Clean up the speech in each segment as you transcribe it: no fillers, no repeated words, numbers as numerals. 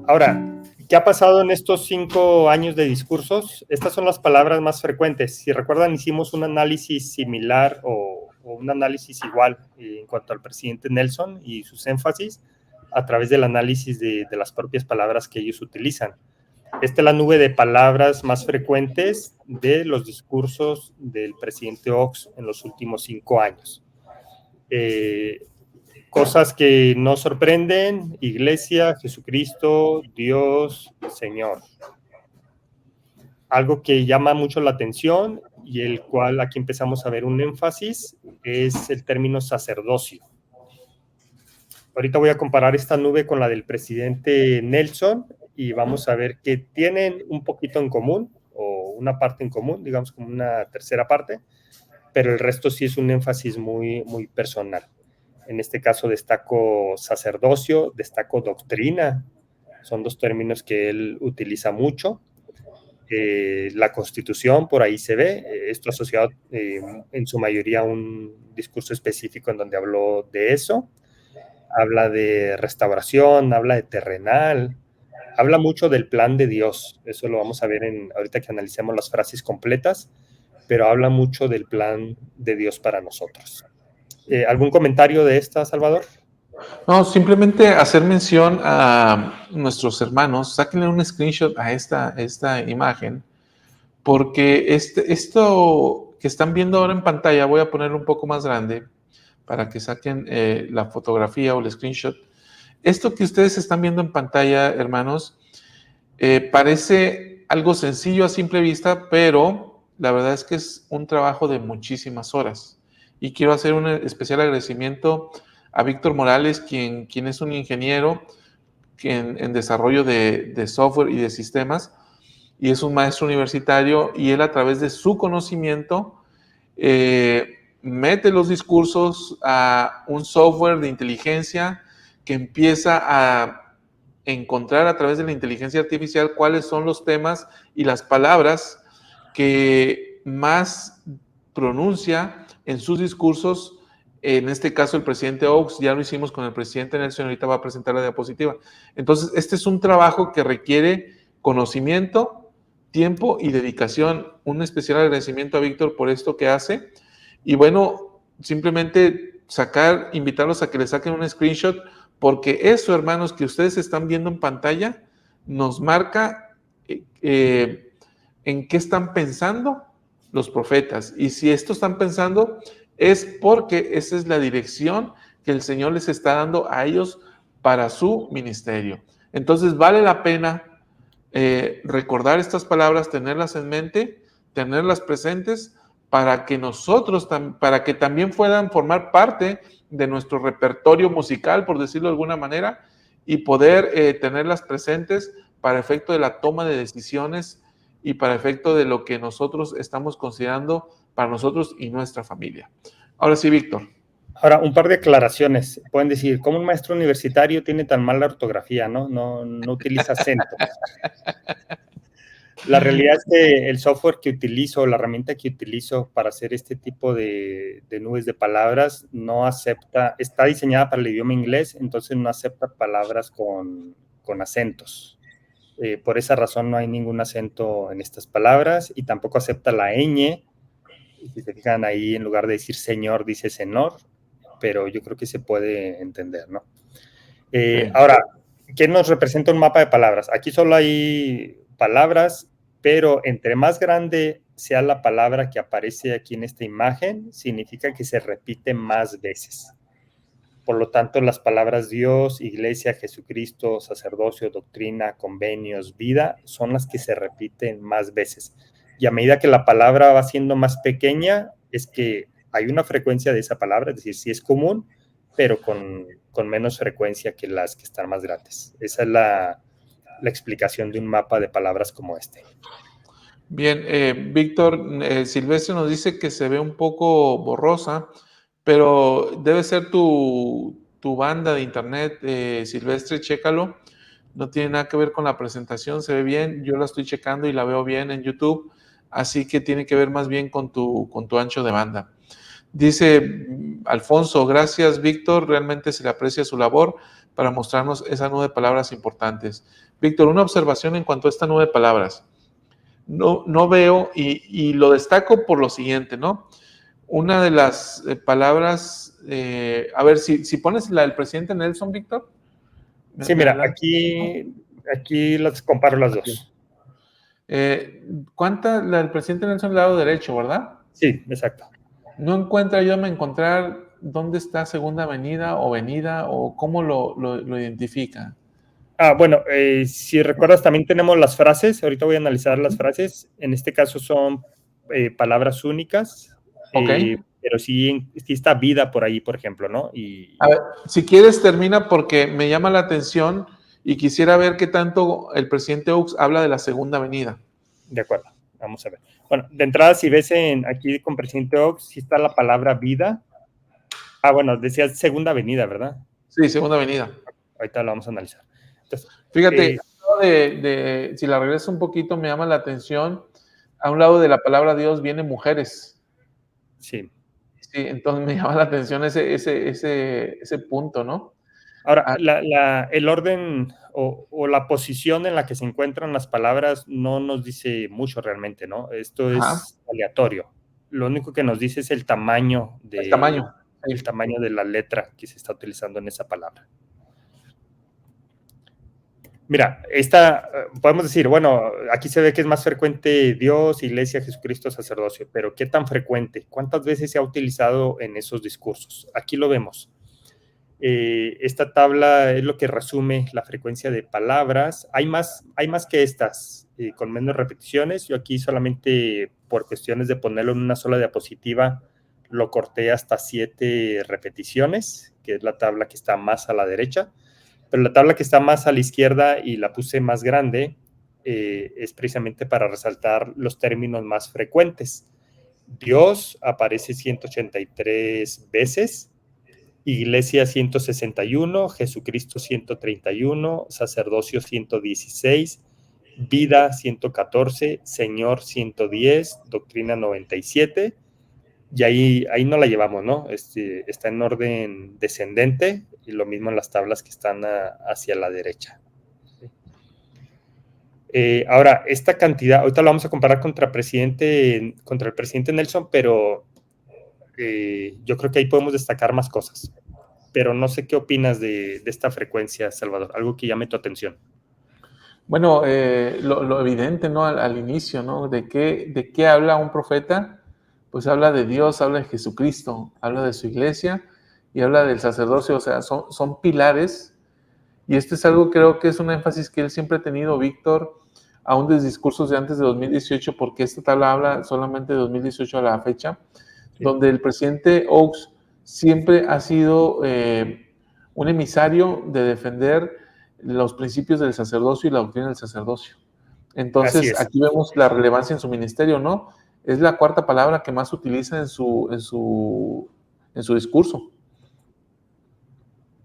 Ahora, ¿qué ha pasado en estos 5 años de discursos? Estas son las palabras más frecuentes. Si recuerdan, hicimos un análisis similar o un análisis igual en cuanto al presidente Nelson y sus énfasis a través del análisis de las propias palabras que ellos utilizan. Esta es la nube de palabras más frecuentes de los discursos del presidente Ox en los últimos 5 años. Cosas que nos sorprenden: Iglesia, Jesucristo, Dios, Señor. Algo que llama mucho la atención y el cual aquí empezamos a ver un énfasis es el término sacerdocio. Ahorita voy a comparar esta nube con la del presidente Nelson y vamos a ver que tienen un poquito en común o una parte en común, digamos como una tercera parte, pero el resto sí es un énfasis muy, muy personal. En este caso destaco sacerdocio, destaco doctrina, son dos términos que él utiliza mucho. La Constitución, por ahí se ve, esto asociado en su mayoría a un discurso específico en donde habló de eso. Habla de restauración, habla de terrenal, habla mucho del plan de Dios. Eso lo vamos a ver ahorita que analicemos las frases completas, pero habla mucho del plan de Dios para nosotros. ¿Algún comentario de esta, Salvador? No, simplemente hacer mención a nuestros hermanos, sáquenle un screenshot a esta imagen, porque esto que están viendo ahora en pantalla, voy a ponerlo un poco más grande para que saquen la fotografía o el screenshot. Esto que ustedes están viendo en pantalla, hermanos, parece algo sencillo a simple vista, pero la verdad es que es un trabajo de muchísimas horas. Y quiero hacer un especial agradecimiento a Víctor Morales, quien es un ingeniero en desarrollo de software y de sistemas, y es un maestro universitario, y él a través de su conocimiento mete los discursos a un software de inteligencia que empieza a encontrar a través de la inteligencia artificial cuáles son los temas y las palabras que más pronuncia en sus discursos. En este caso, el presidente Oaks, ya lo hicimos con el presidente Nelson, ahorita va a presentar la diapositiva. Entonces, este es un trabajo que requiere conocimiento, tiempo y dedicación. Un especial agradecimiento a Víctor por esto que hace. Y bueno, simplemente invitarlos a que le saquen un screenshot, porque eso, hermanos, que ustedes están viendo en pantalla, nos marca en qué están pensando los profetas. Y si esto están pensando, es porque esa es la dirección que el Señor les está dando a ellos para su ministerio. Entonces vale la pena recordar estas palabras, tenerlas en mente, tenerlas presentes, para que para que también puedan formar parte de nuestro repertorio musical, por decirlo de alguna manera, y poder tenerlas presentes para efecto de la toma de decisiones y para efecto de lo que nosotros estamos considerando para nosotros y nuestra familia. Ahora sí, Víctor. Ahora, un par de aclaraciones. Pueden decir, ¿cómo un maestro universitario tiene tan mala ortografía, no? No utiliza acentos. La realidad es que el software que utilizo, la herramienta que utilizo para hacer este tipo de nubes de palabras, no acepta, está diseñada para el idioma inglés, entonces no acepta palabras con acentos. Por esa razón no hay ningún acento en estas palabras y tampoco acepta la ñ. Si se fijan ahí, en lugar de decir señor, dice senor, pero yo creo que se puede entender, ¿no? Ahora, ¿qué nos representa un mapa de palabras? Aquí solo hay palabras, pero entre más grande sea la palabra que aparece aquí en esta imagen, significa que se repite más veces. Por lo tanto, las palabras Dios, iglesia, Jesucristo, sacerdocio, doctrina, convenios, vida, son las que se repiten más veces. Y a medida que la palabra va siendo más pequeña, es que hay una frecuencia de esa palabra, es decir, sí es común, pero con menos frecuencia que las que están más grandes. Esa es la explicación de un mapa de palabras como este. Bien, Víctor, Silvestre nos dice que se ve un poco borrosa, pero debe ser tu banda de internet, Silvestre, chécalo. No tiene nada que ver con la presentación, se ve bien, yo la estoy checando y la veo bien en YouTube, así que tiene que ver más bien con tu ancho de banda. Dice Alfonso, gracias Víctor, realmente se le aprecia su labor para mostrarnos esa nube de palabras importantes. Víctor, una observación en cuanto a esta nube de palabras. No veo, y lo destaco por lo siguiente, ¿no? Una de las palabras, a ver, si pones la del presidente Nelson, Víctor. Sí, mira, aquí las comparo las dos. ¿Cuánta? La del presidente Nelson, lado derecho, ¿verdad? Sí, exacto. No encuentra, ayúdame a encontrar dónde está Segunda Avenida o Avenida o cómo lo identifica. Bueno, si recuerdas, también tenemos las frases. Ahorita voy a analizar las frases. En este caso son palabras únicas, Ok. pero sí está vida por ahí, por ejemplo, ¿no? A ver, si quieres termina porque me llama la atención y quisiera ver qué tanto el presidente Oaks habla de la Segunda Avenida. De acuerdo, vamos a ver. Bueno, de entrada, si ves aquí con presidente Oaks, sí está la palabra vida. Bueno, decía Segunda Avenida, ¿verdad? Sí, Segunda Avenida. Ahorita lo vamos a analizar. Entonces, fíjate, si la regreso un poquito, me llama la atención. A un lado de la palabra Dios viene mujeres. Sí. Sí, entonces me llama la atención ese punto, ¿no? Ahora, el orden o la posición en la que se encuentran las palabras no nos dice mucho realmente, ¿no? Esto es aleatorio. Lo único que nos dice es el tamaño el tamaño. el tamaño de la letra que se está utilizando en esa palabra. Mira, podemos decir, bueno, aquí se ve que es más frecuente Dios, Iglesia, Jesucristo, sacerdocio, pero ¿qué tan frecuente? ¿Cuántas veces se ha utilizado en esos discursos? Aquí lo vemos. Esta tabla es lo que resume la frecuencia de palabras. Hay más que estas, con menos repeticiones. Yo aquí solamente por cuestiones de ponerlo en una sola diapositiva, lo corté hasta 7 repeticiones, que es la tabla que está más a la derecha. Pero la tabla que está más a la izquierda y la puse más grande es precisamente para resaltar los términos más frecuentes. Dios aparece 183 veces, Iglesia 161, Jesucristo 131, sacerdocio 116, vida 114, Señor 110, doctrina 97, y ahí no la llevamos, ¿no? Está en orden descendente, y lo mismo en las tablas que están hacia la derecha. Ahora, esta cantidad, ahorita lo vamos a comparar contra el presidente Nelson, pero yo creo que ahí podemos destacar más cosas. Pero no sé qué opinas de esta frecuencia, Salvador, algo que llame tu atención. Bueno, lo evidente, ¿no? Al inicio, ¿no? ¿De qué habla un profeta? Pues habla de Dios, habla de Jesucristo, habla de su iglesia y habla del sacerdocio, o sea, son pilares. Y esto es algo, creo que es un énfasis que él siempre ha tenido, Víctor, aún desde discursos de antes de 2018, porque esta tabla habla solamente de 2018 a la fecha, sí, donde el presidente Oaks siempre ha sido un emisario de defender los principios del sacerdocio y la doctrina del sacerdocio. Entonces, aquí vemos la relevancia en su ministerio, ¿no? Es la cuarta palabra que más utiliza en su discurso.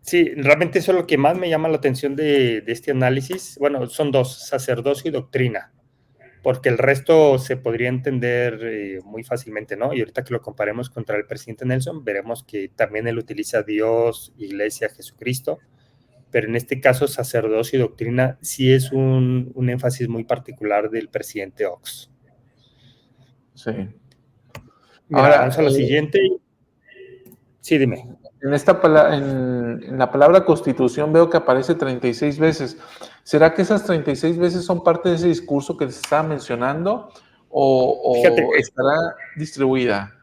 Sí, realmente eso es lo que más me llama la atención de este análisis. Bueno, son dos, sacerdocio y doctrina, porque el resto se podría entender muy fácilmente, ¿no? Y ahorita que lo comparemos contra el presidente Nelson, veremos que también él utiliza Dios, Iglesia, Jesucristo, pero en este caso sacerdocio y doctrina sí es un énfasis muy particular del presidente Oaks. Sí. Mira, ahora, vamos a la siguiente. Sí, dime. En la palabra constitución veo que aparece 36 veces. ¿Será que esas 36 veces son parte de ese discurso que les estaba mencionando o estará distribuida?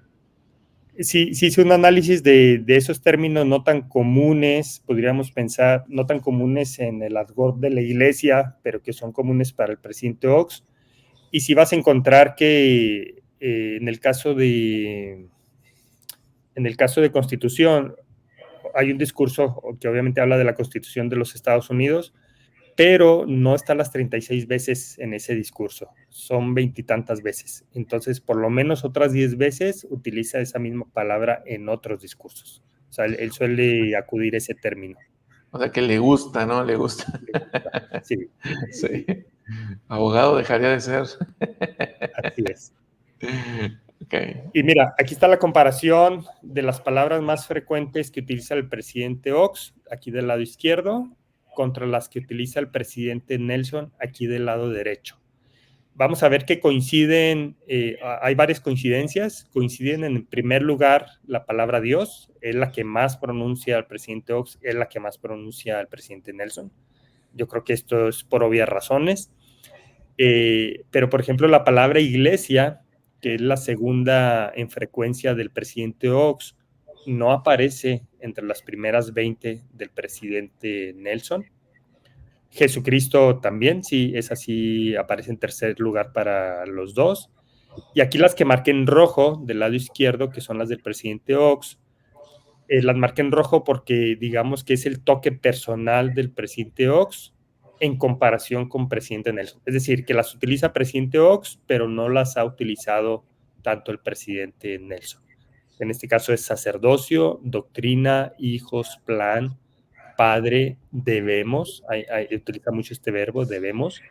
Sí, hice un análisis de esos términos no tan comunes, podríamos pensar, no tan comunes en el argot de la iglesia, pero que son comunes para el presidente Oaks. Y sí vas a encontrar que en el caso de Constitución, hay un discurso que obviamente habla de la Constitución de los Estados Unidos, pero no está las 36 veces en ese discurso, son 20 y tantas veces. Entonces, por lo menos otras 10 veces utiliza esa misma palabra en otros discursos. O sea, él suele acudir a ese término. O sea, que le gusta, ¿no? Le gusta. Sí. Sí. Abogado dejaría de ser. Así es. Okay. Y mira, aquí está la comparación de las palabras más frecuentes que utiliza el presidente Ox, aquí del lado izquierdo, contra las que utiliza el presidente Nelson, aquí del lado derecho. Vamos a ver que coinciden, hay varias coincidencias. Coinciden en primer lugar la palabra Dios, es la que más pronuncia el presidente Ox, es la que más pronuncia el presidente Nelson. Yo creo que esto es por obvias razones. Pero, por ejemplo, la palabra iglesia, que es la segunda en frecuencia del presidente Ox, no aparece entre las primeras 20 del presidente Nelson. Jesucristo también, sí, es así, aparece en tercer lugar para los dos. Y aquí las que marqué en rojo del lado izquierdo, que son las del presidente Ox, las marqué en rojo porque digamos que es el toque personal del presidente Ox en comparación con presidente Nelson. Es decir, que las utiliza presidente Ox, pero no las ha utilizado tanto el presidente Nelson. En este caso es sacerdocio, doctrina, hijos, plan, padre, debemos, utiliza mucho este verbo, debemos,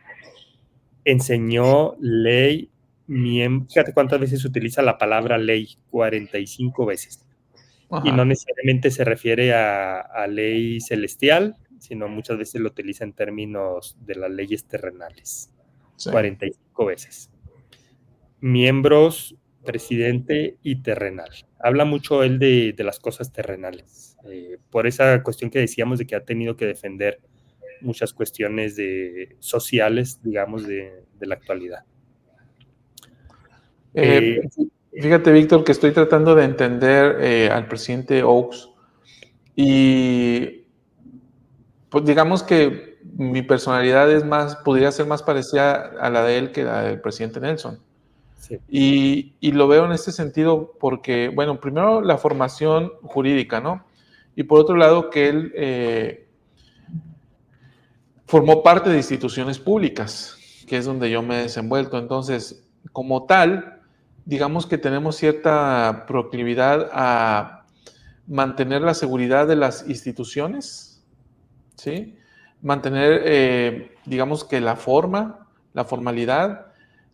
enseñó, ley, fíjate cuántas veces utiliza la palabra ley, 45 veces. Y no Ajá. necesariamente se refiere a ley celestial, sino muchas veces lo utiliza en términos de las leyes terrenales, Sí. 45 veces. Miembros, presidente y terrenal. Habla mucho él de las cosas terrenales, por esa cuestión que decíamos de que ha tenido que defender muchas cuestiones sociales, digamos, de la actualidad. Fíjate, Víctor, que estoy tratando de entender al presidente Oaks y pues digamos que mi personalidad es podría ser más parecida a la de él que la del presidente Nelson. Sí. Y lo veo en este sentido porque, bueno, primero la formación jurídica, ¿no? Y por otro lado que él formó parte de instituciones públicas, que es donde yo me he desenvuelto. Entonces, como tal, digamos que tenemos cierta proclividad a mantener la seguridad de las instituciones, ¿sí? Mantener, digamos que la formalidad,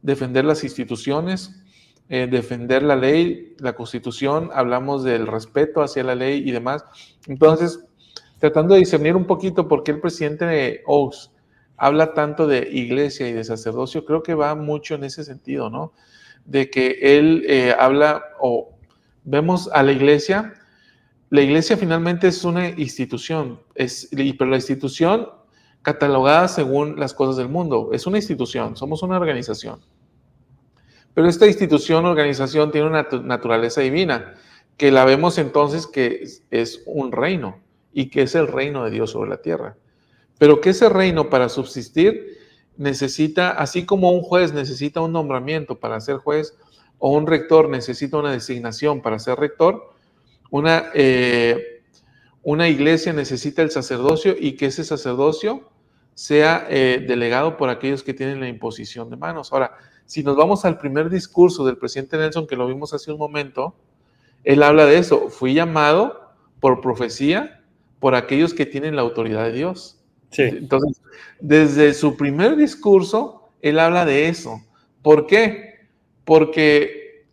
defender las instituciones, defender la ley, la constitución, hablamos del respeto hacia la ley y demás. Entonces, tratando de discernir un poquito por qué el presidente de Oaks habla tanto de iglesia y de sacerdocio, creo que va mucho en ese sentido, ¿no? De que él habla o vemos a la iglesia finalmente es una institución, pero la institución catalogada según las cosas del mundo, es una institución, somos una organización. Pero esta institución, organización, tiene una naturaleza divina, que la vemos entonces que es un reino, y que es el reino de Dios sobre la tierra. Pero que ese reino para subsistir necesita, así como un juez necesita un nombramiento para ser juez, o un rector necesita una designación para ser rector, una iglesia necesita el sacerdocio y que ese sacerdocio sea delegado por aquellos que tienen la imposición de manos. Ahora, si nos vamos al primer discurso del presidente Nelson, que lo vimos hace un momento, él habla de eso. Fui llamado por profecía por aquellos que tienen la autoridad de Dios. Sí. Entonces, desde su primer discurso, él habla de eso. ¿Por qué? Porque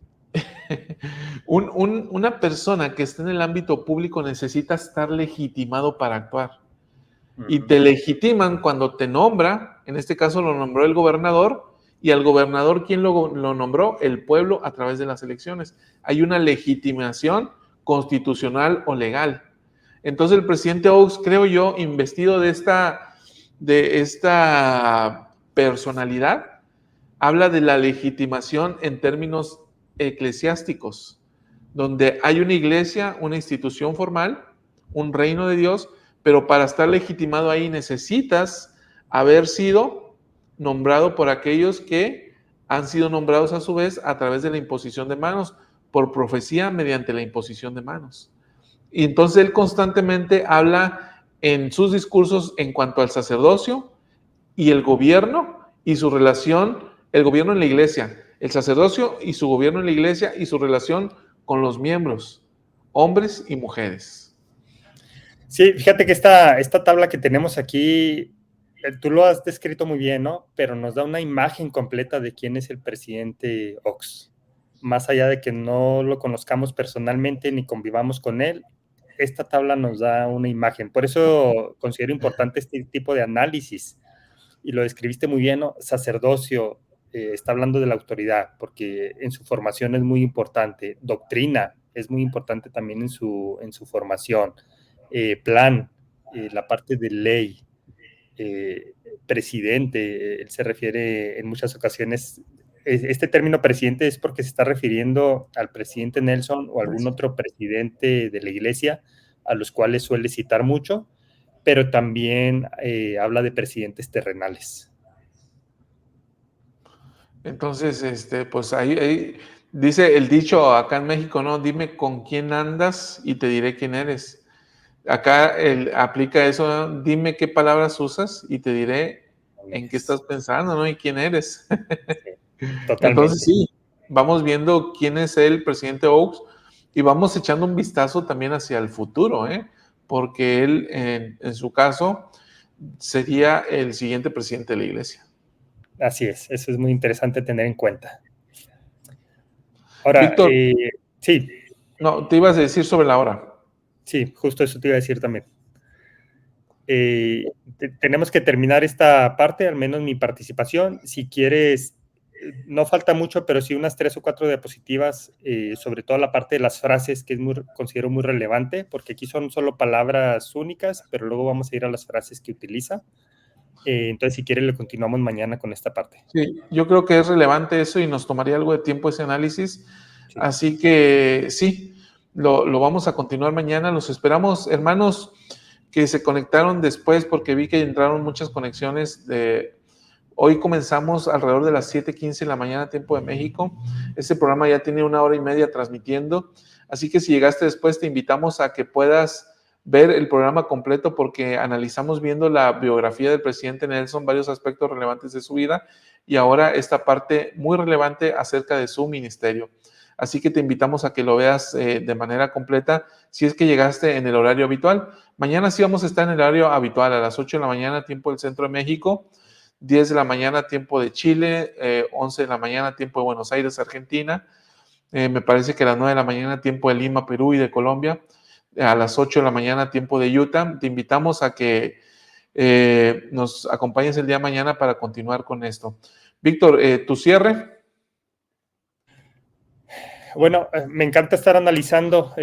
una persona que está en el ámbito público necesita estar legitimado para actuar. Y te legitiman cuando te nombra, en este caso lo nombró el gobernador, y al gobernador, ¿quién lo nombró? El pueblo a través de las elecciones. Hay una legitimación constitucional o legal. Entonces el presidente Oaks, creo yo, investido de esta personalidad, habla de la legitimación en términos eclesiásticos, donde hay una iglesia, una institución formal, un reino de Dios, pero para estar legitimado ahí necesitas haber sido nombrado por aquellos que han sido nombrados a su vez a través de la imposición de manos, por profecía mediante la imposición de manos. Y entonces él constantemente habla en sus discursos en cuanto al sacerdocio y el gobierno y su relación, el gobierno en la iglesia, el sacerdocio y su gobierno en la iglesia y su relación con los miembros, hombres y mujeres. Sí, fíjate que esta tabla que tenemos aquí, tú lo has descrito muy bien, ¿no? Pero nos da una imagen completa de quién es el presidente Ox. más allá de que no lo conozcamos personalmente ni convivamos con él, esta tabla nos da una imagen. Por eso considero importante este tipo de análisis, y lo describiste muy bien, ¿no? Sacerdocio, está hablando de la autoridad, porque en su formación es muy importante. Doctrina es muy importante también en su formación. Plan, la parte de ley, presidente, él se refiere en muchas ocasiones, este término presidente es porque se está refiriendo al presidente Nelson o algún otro presidente de la iglesia, a los cuales suele citar mucho, pero también habla de presidentes terrenales. Entonces, pues ahí dice el dicho acá en México, ¿no? Dime con quién andas y te diré quién eres. Acá aplica eso, ¿no? Dime qué palabras usas y te diré en qué estás pensando, ¿no? Y quién eres. Sí, Entonces totalmente. sí, vamos viendo quién es el presidente Oaks y vamos echando un vistazo también hacia el futuro, ¿eh? Porque él, en su caso, sería el siguiente presidente de la iglesia. Así es, eso es muy interesante tener en cuenta. Ahora, Víctor, sí, no, te ibas a decir sobre la hora. sí, justo eso te iba a decir también. Tenemos que terminar esta parte, al menos mi participación. Si quieres, no falta mucho, pero sí unas 3 o 4 diapositivas, sobre todo la parte de las frases, que es considero muy relevante, porque aquí son solo palabras únicas, pero luego vamos a ir a las frases que utiliza. Entonces, si quieres, le continuamos mañana con esta parte. Sí, yo creo que es relevante eso y nos tomaría algo de tiempo ese análisis. Sí. Así que sí, lo vamos a continuar mañana. Los esperamos, hermanos, que se conectaron después porque vi que entraron muchas conexiones. Hoy comenzamos alrededor de las 7:15 de la mañana, tiempo de México. Este programa ya tiene 1 hora y media transmitiendo. Así que si llegaste después, te invitamos a que puedas ver el programa completo porque analizamos viendo la biografía del presidente Nelson, varios aspectos relevantes de su vida y ahora esta parte muy relevante acerca de su ministerio. Así que te invitamos a que lo veas de manera completa si es que llegaste en el horario habitual. Mañana sí vamos a estar en el horario habitual a las 8 de la mañana, tiempo del Centro de México, 10 de la mañana, tiempo de Chile, 11 de la mañana, tiempo de Buenos Aires, Argentina. Me parece que a las 9 de la mañana, tiempo de Lima, Perú y de Colombia. A las 8 de la mañana, tiempo de Utah. Te invitamos a que nos acompañes el día de mañana para continuar con esto. Víctor, tu cierre. Bueno, me encanta estar analizando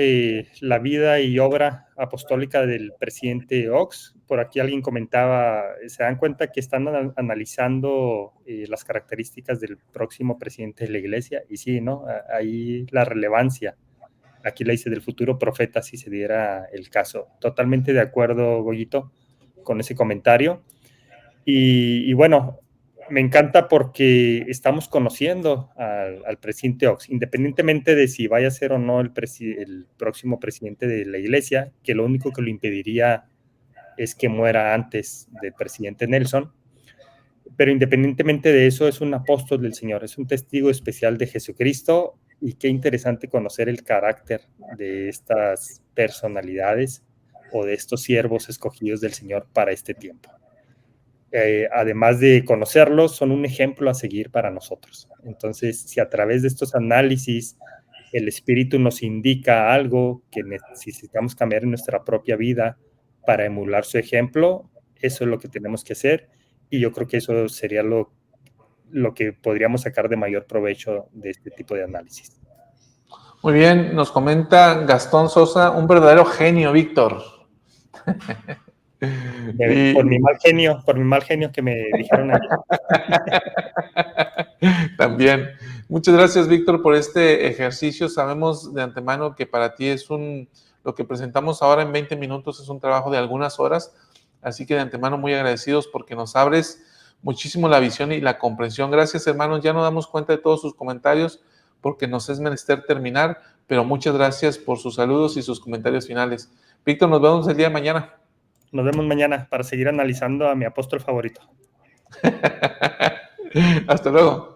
la vida y obra apostólica del presidente Oaks. Por aquí alguien comentaba, se dan cuenta que están analizando las características del próximo presidente de la iglesia, y sí, ¿no? Ahí la relevancia. Aquí la hice del futuro profeta, si se diera el caso. Totalmente de acuerdo, Goyito, con ese comentario. Y bueno, me encanta porque estamos conociendo al presidente Oaks, independientemente de si vaya a ser o no el próximo presidente de la iglesia, que lo único que lo impediría es que muera antes del presidente Nelson. Pero independientemente de eso, es un apóstol del Señor, es un testigo especial de Jesucristo, y qué interesante conocer el carácter de estas personalidades o de estos siervos escogidos del Señor para este tiempo. Además de conocerlos, son un ejemplo a seguir para nosotros. Entonces, si a través de estos análisis el Espíritu nos indica algo que necesitamos cambiar en nuestra propia vida para emular su ejemplo, eso es lo que tenemos que hacer, y yo creo que eso sería lo que podríamos sacar de mayor provecho de este tipo de análisis. Muy bien, nos comenta Gastón Sosa, un verdadero genio, Víctor. Por mi mal genio que me dijeron ayer. También. Muchas gracias, Víctor, por este ejercicio. Sabemos de antemano que para ti lo que presentamos ahora en 20 minutos es un trabajo de algunas horas, así que de antemano muy agradecidos porque nos abres muchísimo la visión y la comprensión. Gracias, hermanos. Ya nos damos cuenta de todos sus comentarios porque nos es menester terminar, pero muchas gracias por sus saludos y sus comentarios finales. Víctor, nos vemos el día de mañana. Nos vemos mañana para seguir analizando a mi apóstol favorito. Hasta luego.